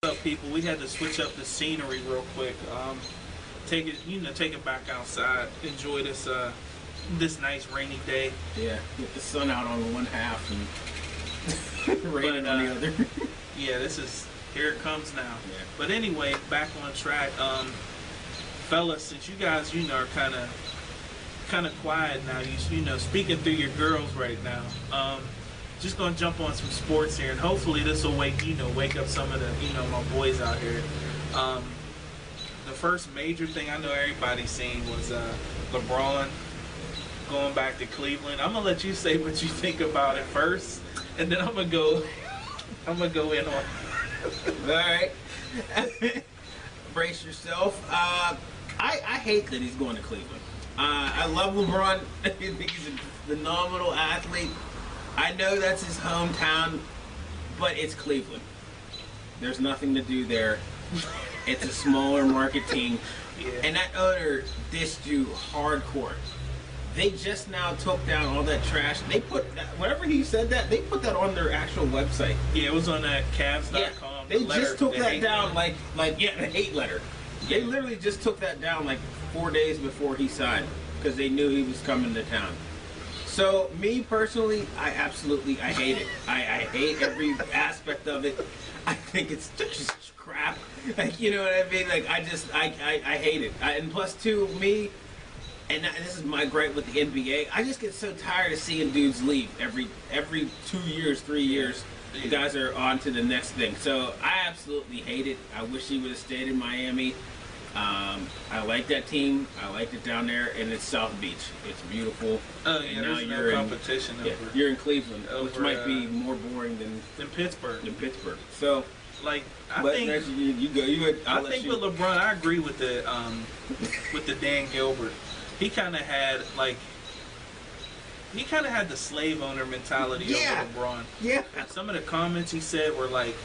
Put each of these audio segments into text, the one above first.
up, people? We had to switch up the scenery real quick. Take it back outside. Enjoy this this nice rainy day. Yeah, with the sun out on one half and rain on the other. Yeah, here it comes now. Yeah. But anyway, back on track. Fellas, since you guys, are kind of quiet now, speaking through your girls right now. Just gonna jump on some sports here, and hopefully this will wake up some of the, my boys out here. The first major thing I know everybody's seen was LeBron going back to Cleveland. I'm gonna let you say what you think about it first, and then I'm gonna go in on. All right, brace yourself. I hate that he's going to Cleveland. I love LeBron. I think he's a phenomenal athlete. I know that's his hometown, but it's Cleveland. There's nothing to do there. It's a smaller market team. Yeah. And that owner dissed you hardcore. They just now took down all that trash. They put, whenever he said that, they put that on their actual website. Yeah, it was on that Cavs.com. Yeah, they just took that down the hate letter. They literally just took that down like 4 days before he signed because they knew he was coming to town. So, me personally, I hate it. I hate every aspect of it. I think it's just crap. Like, you know what I mean? Like, I hate it. And plus, too, me, and this is my gripe with the NBA, I just get so tired of seeing dudes leave every 2 years, 3 years. The guys are on to the next thing. So, I absolutely hate it. I wish he would have stayed in Miami. I like that team. I liked it down there, and it's South Beach. It's beautiful. Oh yeah, there's no competition over. You're in Cleveland, which might be more boring than Pittsburgh. So, like, I think with LeBron, I agree with the Dan Gilbert. He kind of had the slave owner mentality over LeBron. Yeah. Some of the comments he said were like,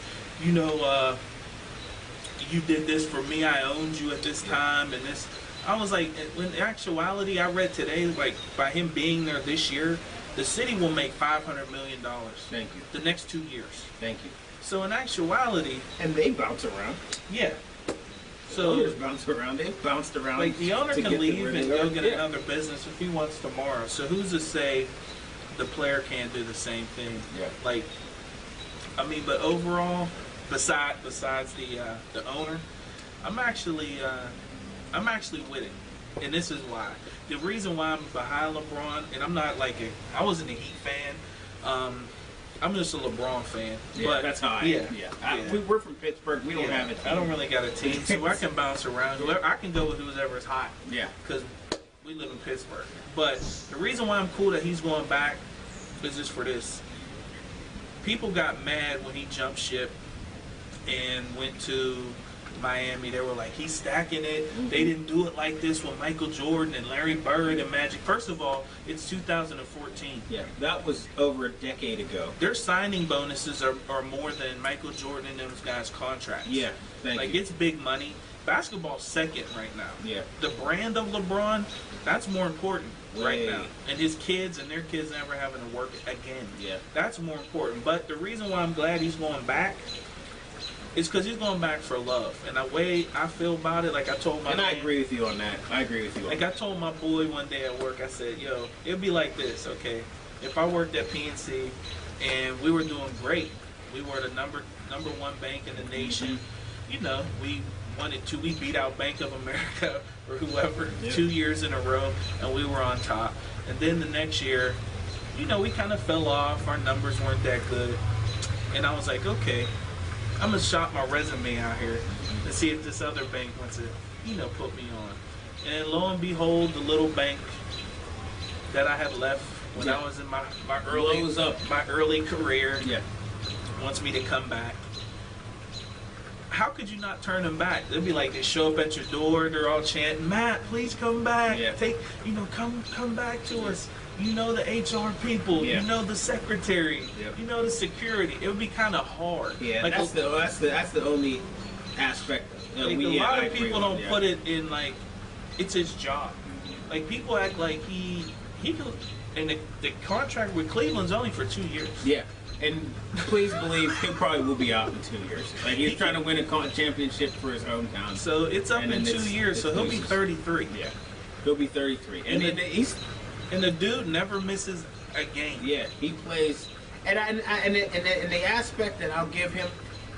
you did this for me, I owned you at this time, and this. I was like, in actuality, I read today, like, by him being there this year, the city will make $500 million. Thank you. The next 2 years. Thank you. So in actuality, and they bounce around. Yeah. So owners bounce around. They bounced around. Like, the owner can leave and go get another business if he wants tomorrow. So who's to say the player can't do the same thing? Yeah. Like, I mean, but overall, besides the owner, I'm actually with it, and this is why. The reason why I'm behind LeBron, and I'm not like I wasn't a Heat fan. I'm just a LeBron fan. Yeah, but that's how I am. We're from Pittsburgh. We don't have a team. I don't really got a team, so I can bounce around. I can go with whoever's hot. Yeah. Because we live in Pittsburgh. But the reason why I'm cool that he's going back is just for this. People got mad when he jumped ship and went to Miami. They were like, he's stacking it. Mm-hmm. They didn't do it like this with Michael Jordan and Larry Bird and Magic. First of all, it's 2014. Yeah, that was over a decade ago. Their signing bonuses are more than Michael Jordan and those guys' contracts. Yeah, thank you. It's big money. Basketball's second right now. Yeah. The brand of LeBron, that's more important right now. And his kids and their kids never having to work again. Yeah. That's more important. But the reason why I'm glad he's going back is because he's going back for love. And the way I feel about it, like I told my I agree with you on that. I told my boy one day at work, I said, yo, it'd be like this, okay? If I worked at PNC and we were doing great, we were the number one bank in the nation, we beat out Bank of America or whoever 2 years in a row, and we were on top. And then the next year, we kind of fell off. Our numbers weren't that good. And I was like, okay, I'm going to shop my resume out here and see if this other bank wants to, put me on. And lo and behold, the little bank that I had left when I was in my early career wants me to come back. How could you not turn them back? They'll be like, they show up at your door, they're all chanting, Matt, please come back. Yeah. Come back to us. The HR people, the secretary, the security. It would be kind of hard. Yeah, like, that's the only aspect. A lot of people don't put it in like it's his job. Like, people act like he could, and the contract with Cleveland's only for 2 years. Yeah. And please believe he probably will be out in 2 years. Like he's trying to win a championship for his hometown. So it's up in 2 years. So he'll be 33. Yeah, he'll be 33. And the dude never misses a game. Yeah, he plays. And the aspect that I'll give him,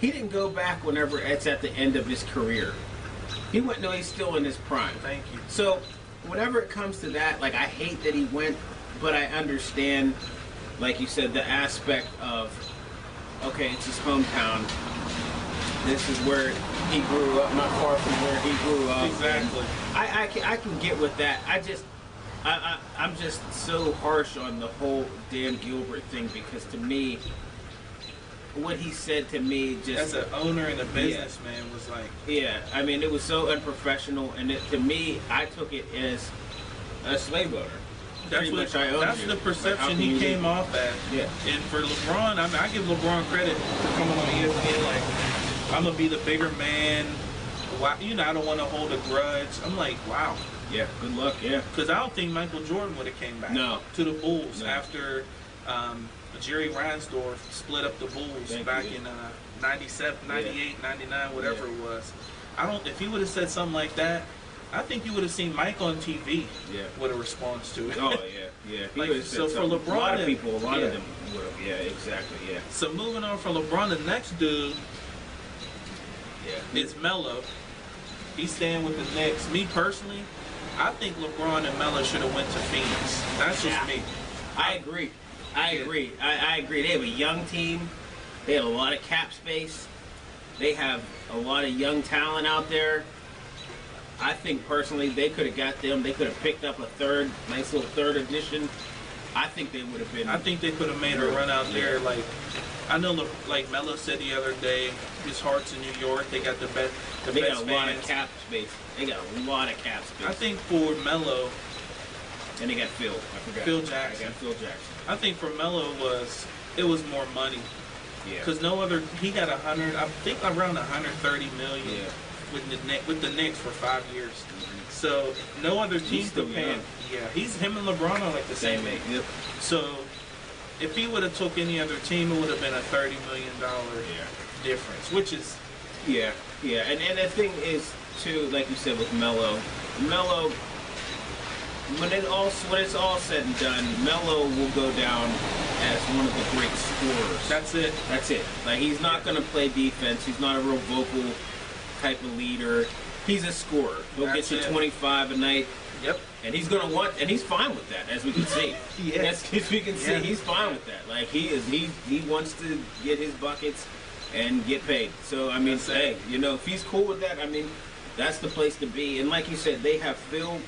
he didn't go back whenever it's at the end of his career. He went. No, he's still in his prime. Thank you. So whenever it comes to that, like I hate that he went, but I understand. Like you said, the aspect of, okay, it's his hometown. This is where he grew up, not far from where he grew up. Exactly. I can get with that. I'm just so harsh on the whole Dan Gilbert thing because to me, what he said to me just... As an owner and a businessman was like... Yeah, I mean, it was so unprofessional, and to me, I took it as a slave owner. That's the perception he came off as. Yeah. And for LeBron, I mean, I give LeBron credit for coming on ESPN like, I'm going to be the bigger man. You know, I don't want to hold a grudge. I'm like, wow. Yeah, good luck, yeah. Because I don't think Michael Jordan would have came back to the Bulls after Jerry Reinsdorf split up the Bulls back in 97, 98, 99, whatever it was. If he would have said something like that, I think you would have seen Mike on TV with a response to it. Oh, yeah. Like, so for LeBron, a lot of people, a lot of them would have. Yeah, exactly, yeah. So moving on from LeBron, the next dude is Melo. He's staying with the Knicks. Me personally, I think LeBron and Melo should have went to Phoenix. That's just me. I agree. I agree. They have a young team. They have a lot of cap space. They have a lot of young talent out there. I think personally they could have got them. They could have picked up a nice little third edition. I think they would have been. I think they could have made a run out there. Like I know, like Melo said the other day, his heart's in New York. They got the best. They got a lot of cap space. They got a lot of cap space. I think for Melo, and they got Phil. I forgot. Phil Jackson. I got Phil Jackson. I think for Melo it was more money. Yeah. Because he got I think around 130 million. Yeah. With the Knicks for 5 years. So no other team could pay him. Yeah, him and LeBron are like the same age. Yep. So if he would have took any other team, it would have been a $30 million difference, which is yeah. And the thing is too, like you said with Melo, when it's all said and done, Melo will go down as one of the great scorers. That's it. Like he's not going to play defense. He's not a real vocal type of leader. He's a scorer. He'll get you 25 a night. Yep. And he's gonna and he's fine with that, as we can see. Yes. As we can see, he's fine with that. Like he wants to get his buckets and get paid. So I mean, hey, if he's cool with that, I mean, that's the place to be. And like you said, they have Phil.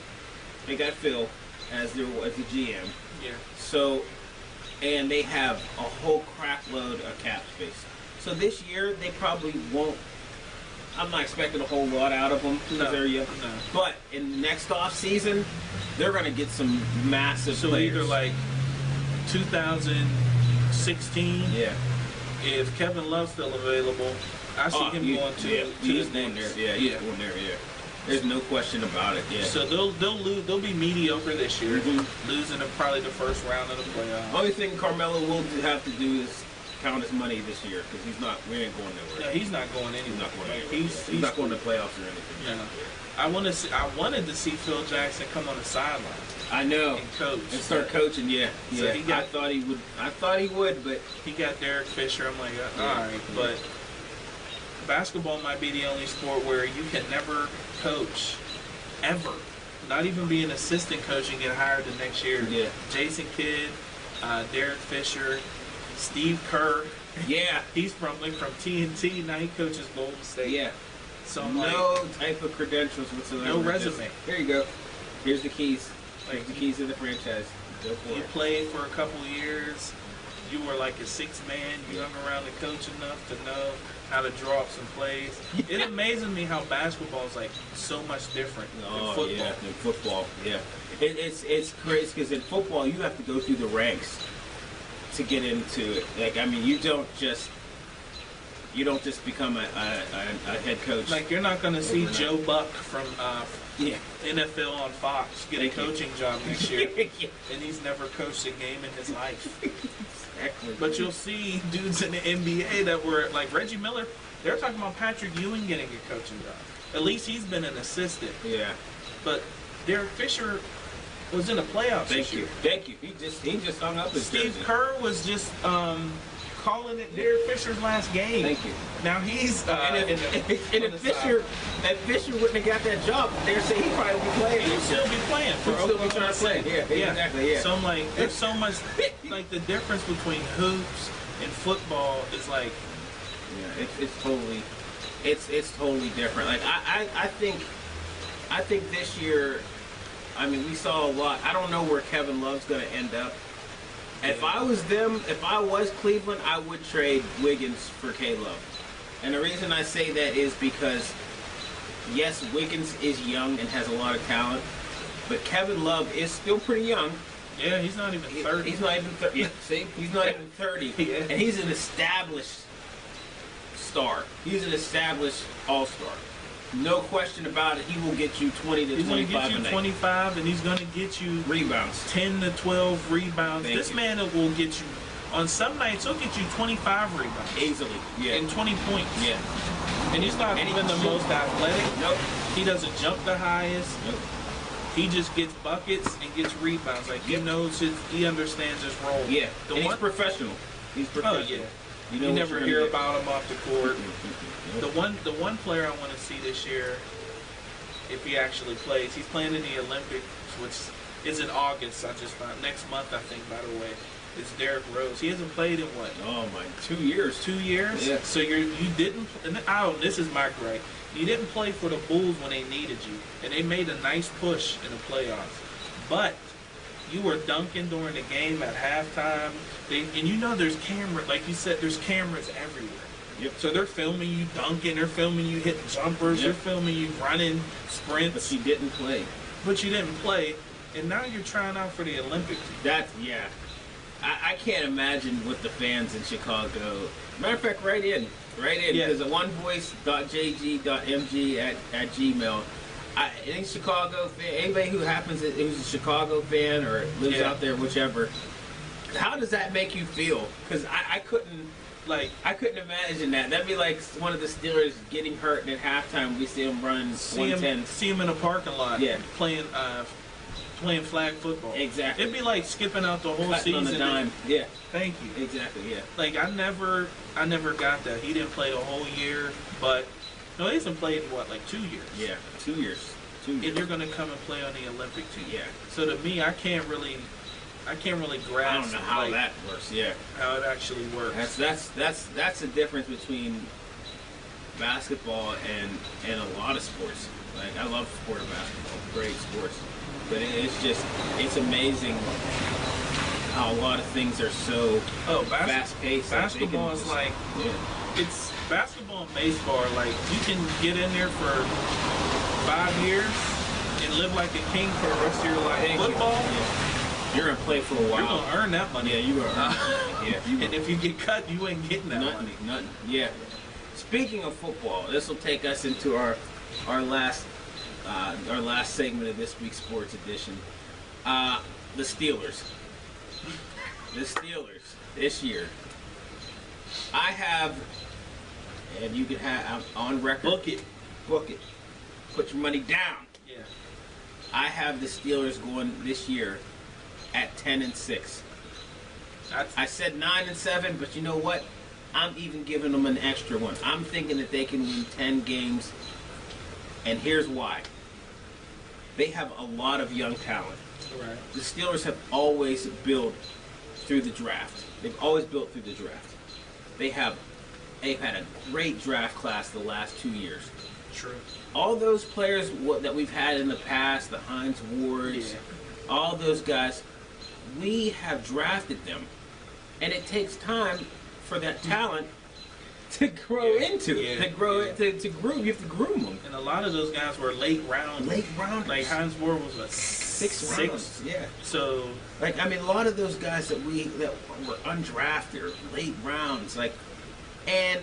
They got Phil as the GM. Yeah. So, and they have a whole crap load of cap space. So this year they probably won't. I'm not expecting a whole lot out of them because they're young. No. But in the next off season, they're going to get some massive players. Either like 2016. Yeah. If Kevin Love's still available, I see him going to he's the going Knicks. there. Yeah, he's going there. Yeah. There's no question about it. Yeah. So they'll lose. They'll be mediocre this year, losing probably the first round of the playoffs. Only thing Carmelo will have to do is count his money this year because we ain't going nowhere. No, he's not going anywhere. He's not going anywhere. He's not going to playoffs or anything. No. I wanted to see Phil Jackson come on the sideline. I know. And coach. And start coaching. Yeah. So I thought he would. But he got Derek Fisher. I'm like, all right. But basketball might be the only sport where you can never coach ever. Not even be an assistant coach and get hired the next year. Yeah. Jason Kidd, Derek Fisher, Steve Kerr. Yeah. He's from TNT. Now he coaches Golden State. Yeah. So no type of credentials whatsoever. No resume. Here you go. Here's the keys. Here's the keys to the franchise. Go for you it. Played for a couple years. You were like a sixth man. You hung around the coach enough to know how to draw up some plays. It amazes me how basketball is like so much different than football. Yeah, than football. Yeah. It's crazy because in football you have to go through the ranks to get into it. Like, I mean, you don't just become a head coach. Like, you're not going to see Joe Buck from NFL on Fox get a coaching job next year, and he's never coached a game in his life. Exactly. But you'll see dudes in the NBA that were like Reggie Miller. They're talking about Patrick Ewing getting a coaching job. At least he's been an assistant. Yeah. But Derek Fisher was in the playoffs this year. Thank you. He just hung up his Steve jersey. Kerr was just calling it Derek Fisher's last game. Thank you. Now he's if Fisher wouldn't have got that job, they're saying he probably would be playing. He'd still be playing for He'd still be Oklahoma trying to play. State. Yeah, exactly. Yeah. So I'm like, there's so much like the difference between hoops and football is like, yeah, it's totally different. Like I think this year, I mean, we saw a lot. I don't know where Kevin Love's going to end up. If I was Cleveland, I would trade Wiggins for K-Love. And the reason I say that is because, yes, Wiggins is young and has a lot of talent, but Kevin Love is still pretty young. yeah, he's not even 30. He's not even 30. Yeah, see? He's not even 30. Yeah. And he's an established star. He's an established all-star. No question about it. He will get you 20 to He's going to 25 get you a night. 25, and he's going to get you Rebounds. 10 to 12 rebounds. Thank This you. man will get you, on some nights, he'll get you 25 rebounds. Easily. Yeah. And 20 points. Yeah. And he's not And he even the can most shoot. athletic. Nope. He doesn't jump the highest. Nope. He just gets buckets and gets rebounds. Like, he knows he understands his role. Yeah. The And one, he's professional. He's oh, professional. yeah. You You, know what never you're hear gonna get. about him off the court. Nope. The one player I want to see this year, if he actually plays, he's playing in the Olympics, which is in August. I just found next month, I think. By the way, is Derrick Rose. He hasn't played in what? Oh my, 2 years. 2 years. Yeah. So you didn't. And this is my gripe. You didn't play for the Bulls when they needed you, and they made a nice push in the playoffs. But you were dunking during the game at halftime. And you know there's cameras, like you said, there's cameras everywhere. Yep. So they're filming you dunking, they're filming you hitting jumpers, Yep. they're filming you running But sprints. he didn't play. But you didn't play, and now you're trying out for the Olympics. That's, yeah. I can't imagine what the fans in Chicago. Matter of fact, right in. Yeah. Because at onevoice.jg.mg at Gmail. Any Chicago fan, anybody who's a Chicago fan or lives Yeah. out there, whichever, how does that make you feel? Because I couldn't imagine that. That'd be like one of the Steelers getting hurt, and at halftime we see them run 110. See him in a parking lot, Yeah. playing flag football. Exactly. It'd be like skipping out the whole Cutting season. on the dime. Yeah, Thank you. exactly. Yeah. Like I never got that. He didn't play the whole year, but no, he hasn't played in what, like 2 years. Yeah. 2 years. 2 years. And you're gonna come and play on the Olympic team. Yeah. So to me, I can't really grasp. I don't know how like, that works. Yeah. how it actually works. That's the difference between basketball and a lot of sports. Like I love sport of basketball, great sports, but it's amazing how a lot of things are so fast paced. Basketball is like it's basketball and baseball are like you can get in there for 5 years and live like a king for the rest of your life. Thank you. Football, Yeah. You're gonna play for a while. you're gonna earn that money. Yeah, you are. Yeah, you And if you get cut, you ain't getting that money. Nothing. Yeah. Speaking of football, this will take us into our last segment of this week's sports edition. The Steelers. The Steelers this year. I have, and you can have on record. Book it. Book it. Put your money down. Yeah. I have the Steelers going this year at 10-6. I said 9-7, but you know what? I'm even giving them an extra one. I'm thinking that they can win 10 games, and here's why. They have a lot of young talent. Right. The Steelers have always built through the draft. They've always built through the draft. They've had a great draft class the last 2 years. True. All those players that we've had in the past, the Hines Wards, all those guys, we have drafted them. And it takes time for that talent to grow into it. To groom. You have to groom them. And a lot of those guys were late rounders. Late rounders. Like Hines Ward was a Six six. rounds. Yeah. So Like, I mean, a lot of those guys that were undrafted or late rounds, and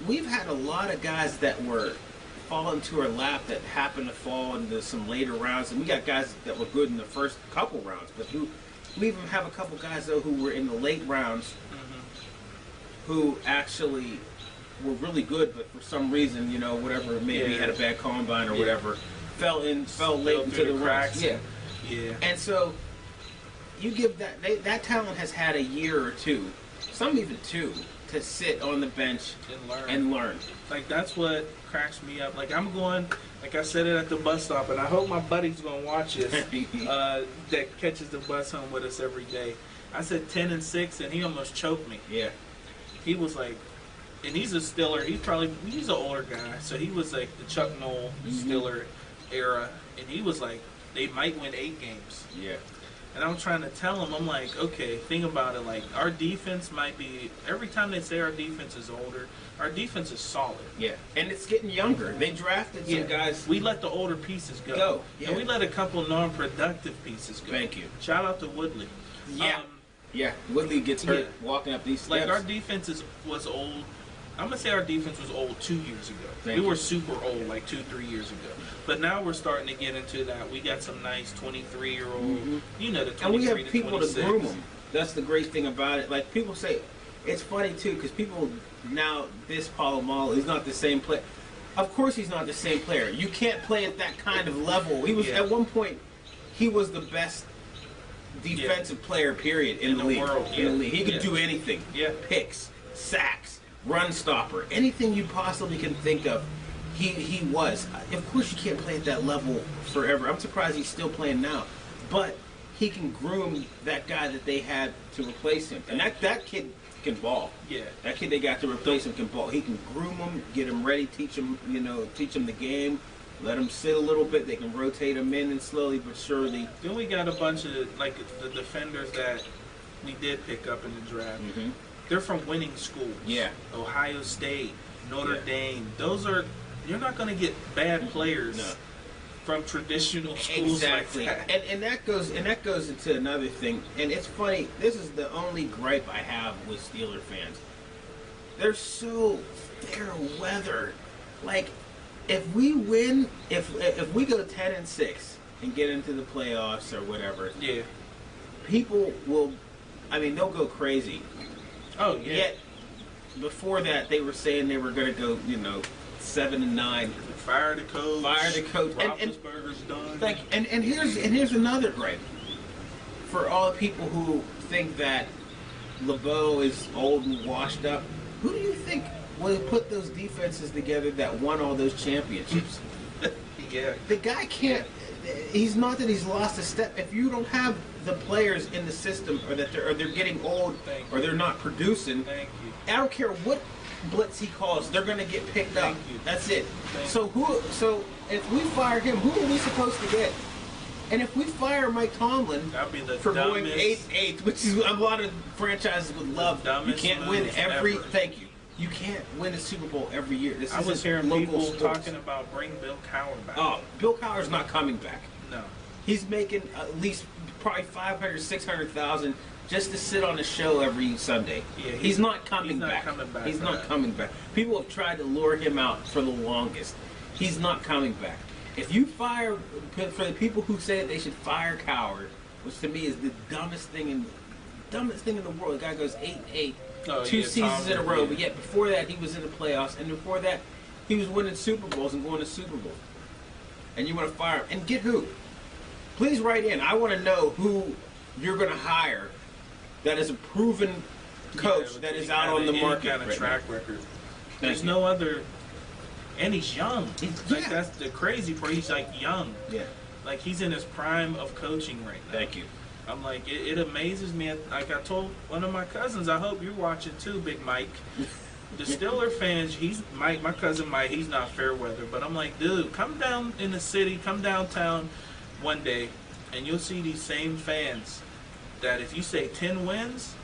we've had a lot of guys that were fall into our lap that happened to fall into some later rounds, and we got guys that were good in the first couple rounds, but who we even have a couple guys though who were in the late rounds, who actually were really good, but for some reason, you know, whatever, maybe had a bad combine or whatever, fell late into the cracks. Yeah. And so you give that talent has had a year or two, some even 2, to sit on the bench and learn. Like, that's what cracks me up. Like, I'm going, like I said it at the bus stop, and I hope my buddy's going to watch this, that catches the bus home with us every day. I said 10-6, and he almost choked me. Yeah. He was like, and he's a Steeler. He's an older guy, so he was like the Chuck Noll Steeler era, and he was like, they might win 8 games. Yeah. And I'm trying to tell him, I'm like, okay, think about it. Like, our defense might be, every time they say our defense is older, our defense is solid. Yeah. And it's getting younger. They drafted some guys. We let the older pieces go. Yeah. And we let a couple non-productive pieces go. Thank you. Shout out to Woodley. Yeah. Woodley gets hurt walking up these steps. Like, our defense was old. I'm going to say our defense was old 2 years ago. We were super old like 2-3 years ago. But now we're starting to get into that. We got some nice 23-year-old, you know, the 23 and we have people to groom them. That's the great thing about it. Like, people say, it's funny too, because people now diss Polamalu. He's not the same player. Of course he's not the same player. You can't play at that kind of level. He was, at one point, he was the best defensive player, period, in the league. World. In the league. He could do anything. Picks, sacks, run stopper, anything you possibly can think of. He was. Of course, you can't play at that level forever. I'm surprised he's still playing now. But he can groom that guy that they had to replace him. And that kid can ball. Yeah. That kid they got to replace him can ball. He can groom him, get him ready, teach him the game, let him sit a little bit. They can rotate him in and slowly but surely. Then we got a bunch of, like, the defenders that we did pick up in the draft. They're from winning schools. Yeah. Ohio State, Notre Dame. Those are... You're not going to get bad players from traditional schools like that. And that goes into another thing. And it's funny. This is the only gripe I have with Steeler fans. They're so fair weather. Like, if we win, if we go 10-6 and get into the playoffs or whatever, people will. I mean, they'll go crazy. Oh yeah. Yet before that, they were saying they were going to go, 7-9. Fire the coach. Roethlisberger's done. And here's another gripe for all the people who think that LeBeau is old and washed up. Who do you think will put those defenses together that won all those championships? The guy can't. He's not that he's lost a step. If you don't have the players in the system, or that they're getting old, or they're not producing, I don't care what blitz he calls, they're going to get picked up. That's it. So if we fire him, who are we supposed to get? And if we fire Mike Tomlin for going 8-8, which is a lot of franchises would love, you can't win every. Thank you. You can't win a Super Bowl every year. I was hearing people talking about bring Bill Cowher back. Oh, Bill Cowher's not coming back. No. He's making at least probably $500,000, $600,000 just to sit on a show every Sunday. Yeah, he's not coming back. He's not coming back. People have tried to lure him out for the longest. He's not coming back. If you fire, for the people who say they should fire Cowher, which to me is the dumbest thing in the world. The guy goes 8-8, 2 seasons in a row, but yet before that he was in the playoffs, and before that he was winning Super Bowls and going to Super Bowls. And you want to fire him? And get who? Please write in. I want to know who you're going to hire that is a proven coach that is out on the market. Got a track record. There's no other, and he's young. That's the crazy part. He's like young. Yeah. Like he's in his prime of coaching right now. Thank you. I'm like, it amazes me. Like I told one of my cousins, I hope you're watching too, Big Mike. The Steeler fans, my cousin Mike, he's not fair weather, but I'm like, dude, come down in the city, come downtown one day, and you'll see these same fans that if you say 10 wins,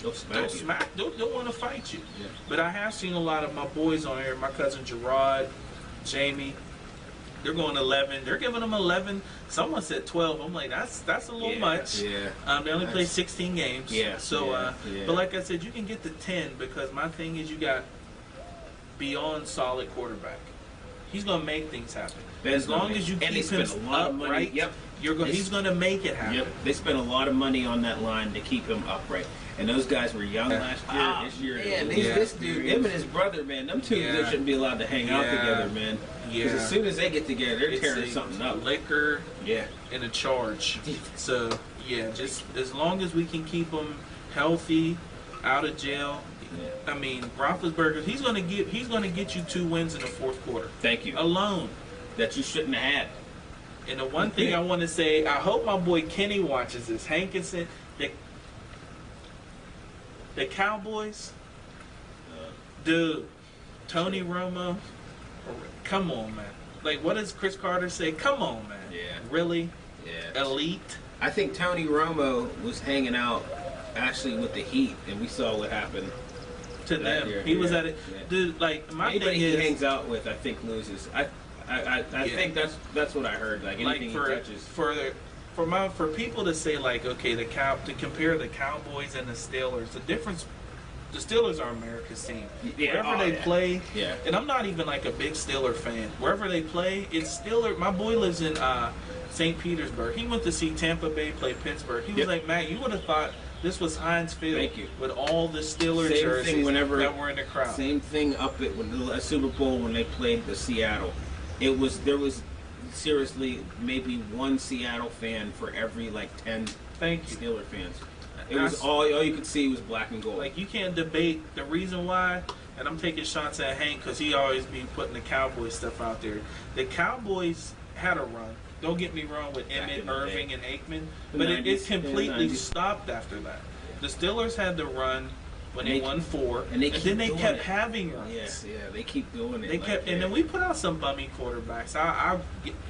they'll want to fight you. Yeah. But I have seen a lot of my boys on here, my cousin Gerard, Jamie, they're going 11. They're giving them 11. Someone said 12. I'm like, that's a little much. Yeah. They only play 16 games. Yeah. So, but like I said, you can get to 10 because my thing is you got beyond solid quarterback. He's gonna make things happen. Ben's As long as you keep him upright, he's gonna make it happen. Yep. They spent a lot of money on that line to keep him upright. And those guys were young last year. This year, man, this dude, him and his brother, man, them two they shouldn't be allowed to hang out together, man. Because as soon as they get together, they're tearing something up. Liquor, and a charge. So just as long as we can keep them healthy, out of jail. I mean, Roethlisberger, he's gonna get you 2 wins in the fourth quarter. Thank you. Alone. That you shouldn't have had. And the one thing I want to say, I hope my boy Kenny watches this. Hankinson, the Cowboys, dude, Tony Romo, come on, man. Like, what does Chris Carter say? Come on, man. Yeah. Really? Yeah. Elite? I think Tony Romo was hanging out actually with the Heat, and we saw what happened to them. Year. He was at it. Dude, like, my anybody thing is, he hangs out with, I think, loses. I think that's what I heard. Like, anything he touches. For people to say, like, okay, to compare the Cowboys and the Steelers, the difference, the Steelers are America's team. Wherever they play, and I'm not even like a big Steeler fan. Wherever they play, it's Steeler. My boy lives in St. Petersburg. He went to see Tampa Bay play Pittsburgh. He was like, man, you would have thought this was Heinz Field with all the Steeler jerseys that were in the crowd. Same thing up at the Super Bowl when they played the Seattle. There was seriously maybe one Seattle fan for every like 10 Steeler fans. It was all you could see was black and gold. Like, you can't debate the reason why, and I'm taking shots at Hank because he always be putting the Cowboys stuff out there. The Cowboys had a run. Don't get me wrong with Emmett, Irving, and Aikman, but it completely stopped after that. The Steelers had the run when they won 4, and then they kept having runs. Yeah, they keep doing it. They kept, and then we put out some bummy quarterbacks.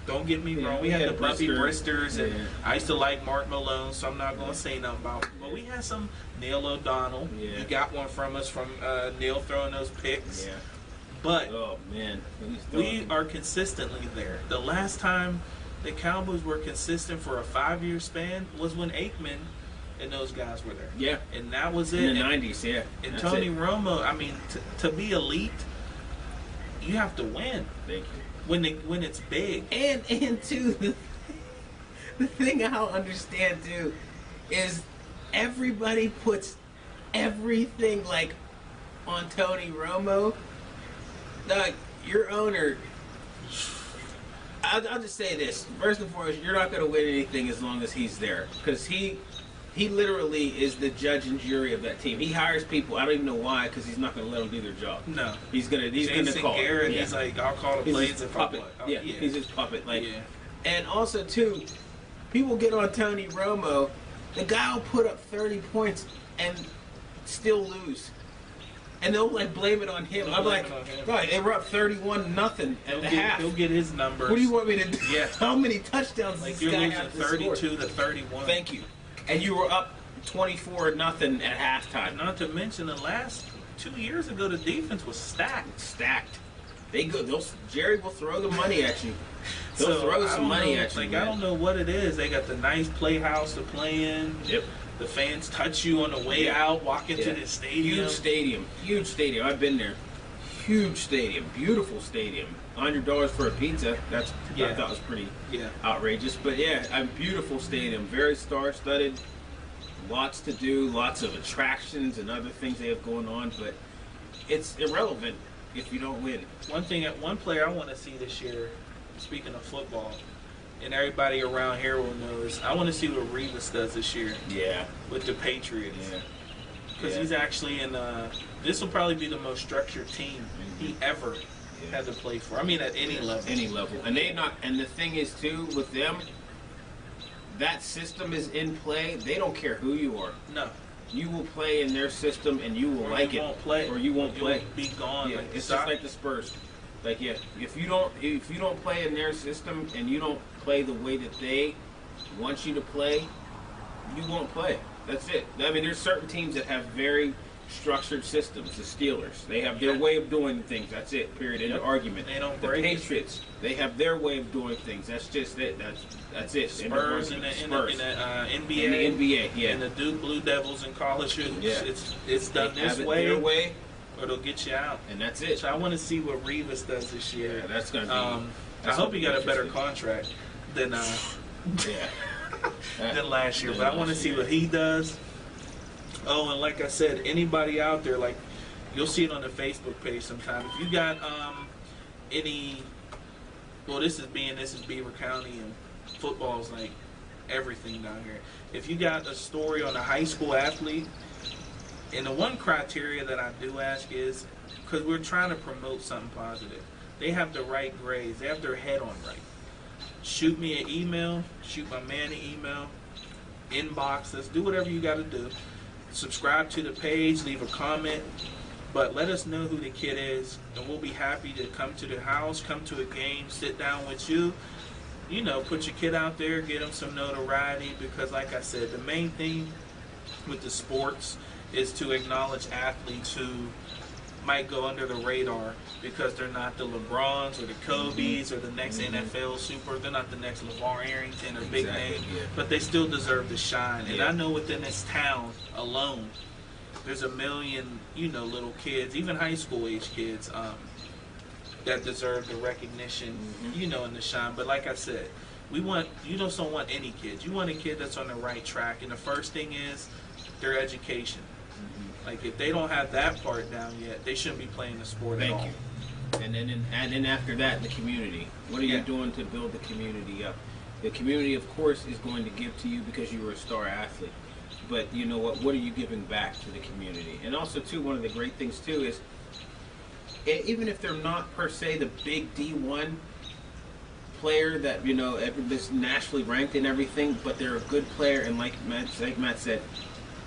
Don't get me wrong. We had the Buffy Bristers, and I used to like Mark Malone, so I'm not going to say nothing about him. But we had some Neil O'Donnell. Yeah. You got one from us from Neil throwing those picks. Yeah. But oh man, we are consistently there. The last time the Cowboys were consistent for a 5-year span was when Aikman and those guys were there. Yeah. And that was it. In the 90s, yeah. And Tony Romo, I mean, to be elite, you have to win. Thank you. When it's big. And too, the thing I don't understand, too, is everybody puts everything, like, on Tony Romo. Like, your owner... I'll just say this. First and foremost, you're not going to win anything as long as he's there. Because he literally is the judge and jury of that team. He hires people. I don't even know why, because he's not going to let them do their job. No. He's going to call. Garrett, he's like, I'll call the plays if I want. Yeah, he's his puppet. Like, and also, too, people get on Tony Romo. The guy will put up 30 points and still lose. And they'll like blame it on him. I'm like, right, they were up 31-0 at the half. He'll get his numbers. What do you want me to do? Yeah. How many touchdowns like does you're this guy losing have to 32 score? to 31. Thank you. And you were up 24-0 at halftime. Not to mention the last 2 years ago, the defense was stacked. Stacked. Jerry will throw the money at you. They'll throw some money at you. Like, I don't know what it is. They got the nice playhouse to play in. Yep. The fans touch you on the way out, walk into the stadium. Huge stadium. I've been there. Huge stadium. Beautiful stadium. $100 for a pizza. I thought was pretty outrageous. But yeah, a beautiful stadium. Very star-studded. Lots to do. Lots of attractions and other things they have going on. But it's irrelevant if you don't win. One player I want to see this year, speaking of football, and everybody around here will know this, I want to see what Revis does this year. Yeah. With the Patriots. Yeah. Because he's actually in, this will probably be the most structured team he ever had to play for. I mean, at any level. Any level. And the thing is, too, with them, that system is in play. They don't care who you are. No. You will play in their system and you will like it. Or you won't play. You'll be gone. Yeah. It's just like the Spurs. Like, yeah, if you don't play in their system and you don't play the way that they want you to play, you won't play. That's it. I mean, there's certain teams that have very structured systems. The Steelers, they have their way of doing things. That's it. Period. End of argument. They don't the break Patriots, they have their way of doing things. That's just it. That's it. Spurs in the NBA. In the NBA, yeah. And the Duke Blue Devils in college hoops. Yeah. It's done they this have way. Their way. or they'll get you out. And that's it. So I want to see what Rivas does this year. Yeah, that's going to be... I hope he got a better contract than than last year. But I want to see what he does. Oh, and like I said, anybody out there, like, you'll see it on the Facebook page sometime. If you got any... Well, this is Beaver County, and football's like everything down here. If you got a story on a high school athlete, and the one criteria that I do ask is, because we're trying to promote something positive, they have the right grades, they have their head on right. Shoot me an email, shoot my man an email, inbox us, do whatever you got to do. Subscribe to the page, leave a comment, but let us know who the kid is, and we'll be happy to come to the house, come to a game, sit down with you. You know, put your kid out there, get him some notoriety, because like I said, the main thing with the sports is to acknowledge athletes who might go under the radar because they're not the Lebrons or the Kobe's or the next NFL super. They're not the next LeVar Arrington or big name, but they still deserve to shine. And I know within this town alone, there's a million, you know, little kids, even high school age kids, that deserve the recognition, you know, and the shine. But like I said, you just don't want any kids. You want a kid that's on the right track. And the first thing is their education. Like, if they don't have that part down yet, they shouldn't be playing the sport at all. Thank you. And then after that, the community. What are you doing to build the community up? The community, of course, is going to give to you because you were a star athlete. But you know what? What are you giving back to the community? And also, too, one of the great things, too, is even if they're not, per se, the big D1 player that, you know, this nationally ranked and everything, but they're a good player, and like Matt said,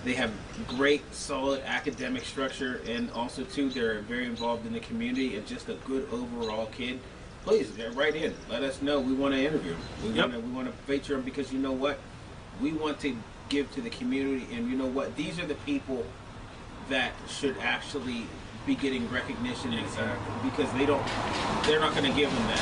they have great, solid academic structure, and also, too, they're very involved in the community and just a good overall kid. Please, write in. Let us know. We want to interview them. We want to feature them because, you know what? We want to give to the community, and you know what? These are the people that should actually be getting recognition because they're not going to give them that.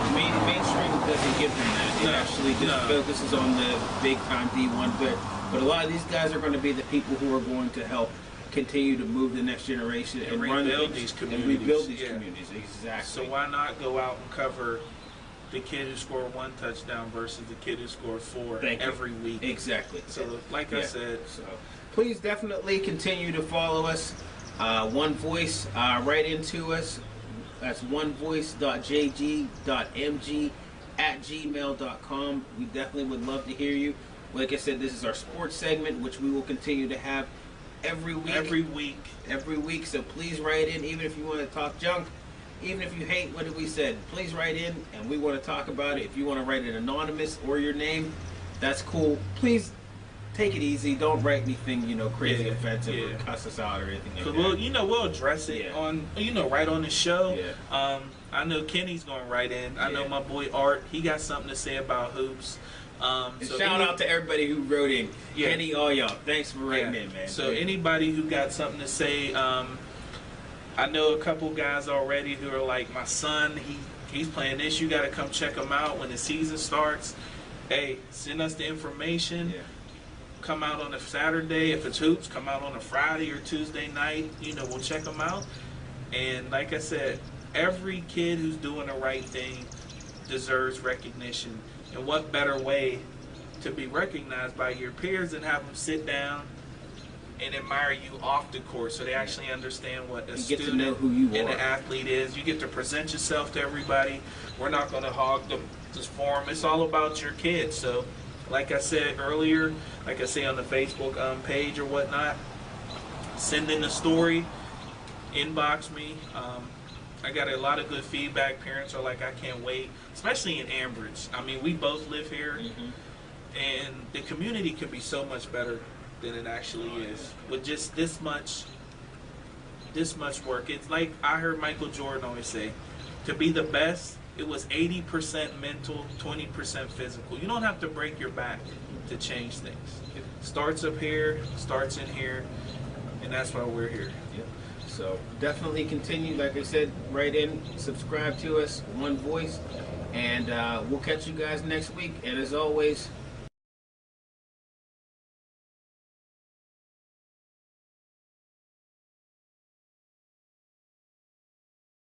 The mainstream doesn't give them that. It actually just focuses on the big-time D1, but a lot of these guys are going to be the people who are going to help continue to move the next generation and rebuild these communities. And rebuild these communities, exactly. So why not go out and cover the kid who scored 1 touchdown versus the kid who scored 4 every week? Exactly. So, like I said, so please definitely continue to follow us. One Voice, write into us. That's onevoice.jg.mg@gmail.com. We definitely would love to hear you. Like I said, this is our sports segment, which we will continue to have every week. So please write in, even if you want to talk junk, even if you hate what we said. Please write in, and we want to talk about it. If you want to write it anonymous or your name, that's cool. Please take it easy. Don't write anything, you know, crazy offensive or cuss us out or anything like that. We'll address it on, right on the show. I know Kenny's going to write in. I know my boy Art, he got something to say about hoops. So shout out to everybody who wrote in. Kenny, all y'all, thanks for writing in, man. So anybody who got something to say, I know a couple guys already who are like, my son, he's playing this. You got to come check him out when the season starts. Hey, send us the information. Come out on a Saturday. If it's hoops, come out on a Friday or Tuesday night. We'll check them out. And like I said, every kid who's doing the right thing deserves recognition. And what better way to be recognized by your peers than have them sit down and admire you off the court, so they actually understand what a student know who you and are. an athlete is. You get to present yourself to everybody. We're not going to hog this forum. It's all about your kids. So like I said earlier, like I say on the Facebook page or whatnot, send in a story, inbox me. I got a lot of good feedback. Parents are like, I can't wait, especially in Ambridge. I mean, we both live here, and the community could be so much better than it actually is with just this much work. It's like I heard Michael Jordan always say, to be the best, it was 80% mental, 20% physical. You don't have to break your back to change things. It starts up here, starts in here, and that's why we're here. So definitely continue, like I said, write in, subscribe to us, One Voice, and we'll catch you guys next week. And as always,